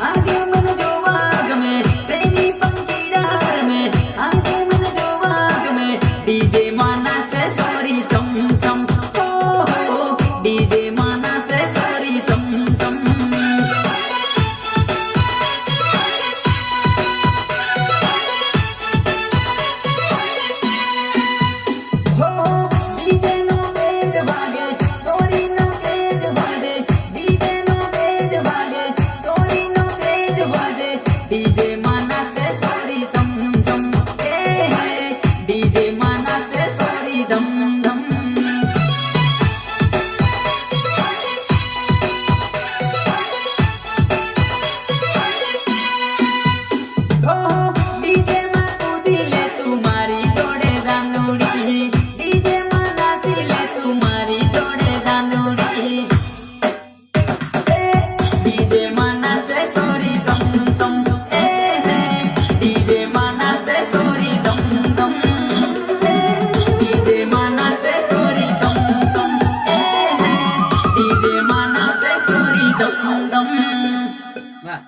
आगे मन जो वाग में प्रेमी पंखी डार में आगे मन जो वाग में डीजे माना से सॉरी सम सम हो डीजे माना से सॉरी सम सम हो डीजे नो तेज भागे सॉरी नो तेज भागे डीजे नो तेज भागे सॉरी नो तेज भागे डीजे माना से सॉरी सम सम डीजे माना से सॉरी दम दम हो डीजे मा कूदी ले तुम्हारी जोड़े दानुड़ी डीजे मा नासी ले तुम्हारी जोड़े दानुड़ी डीजे माना से सॉरी सम सम डीजे माना से सॉरी दम दम डीजे माना से सॉरी सम सम डीजे माना से सॉरी दम दम वाह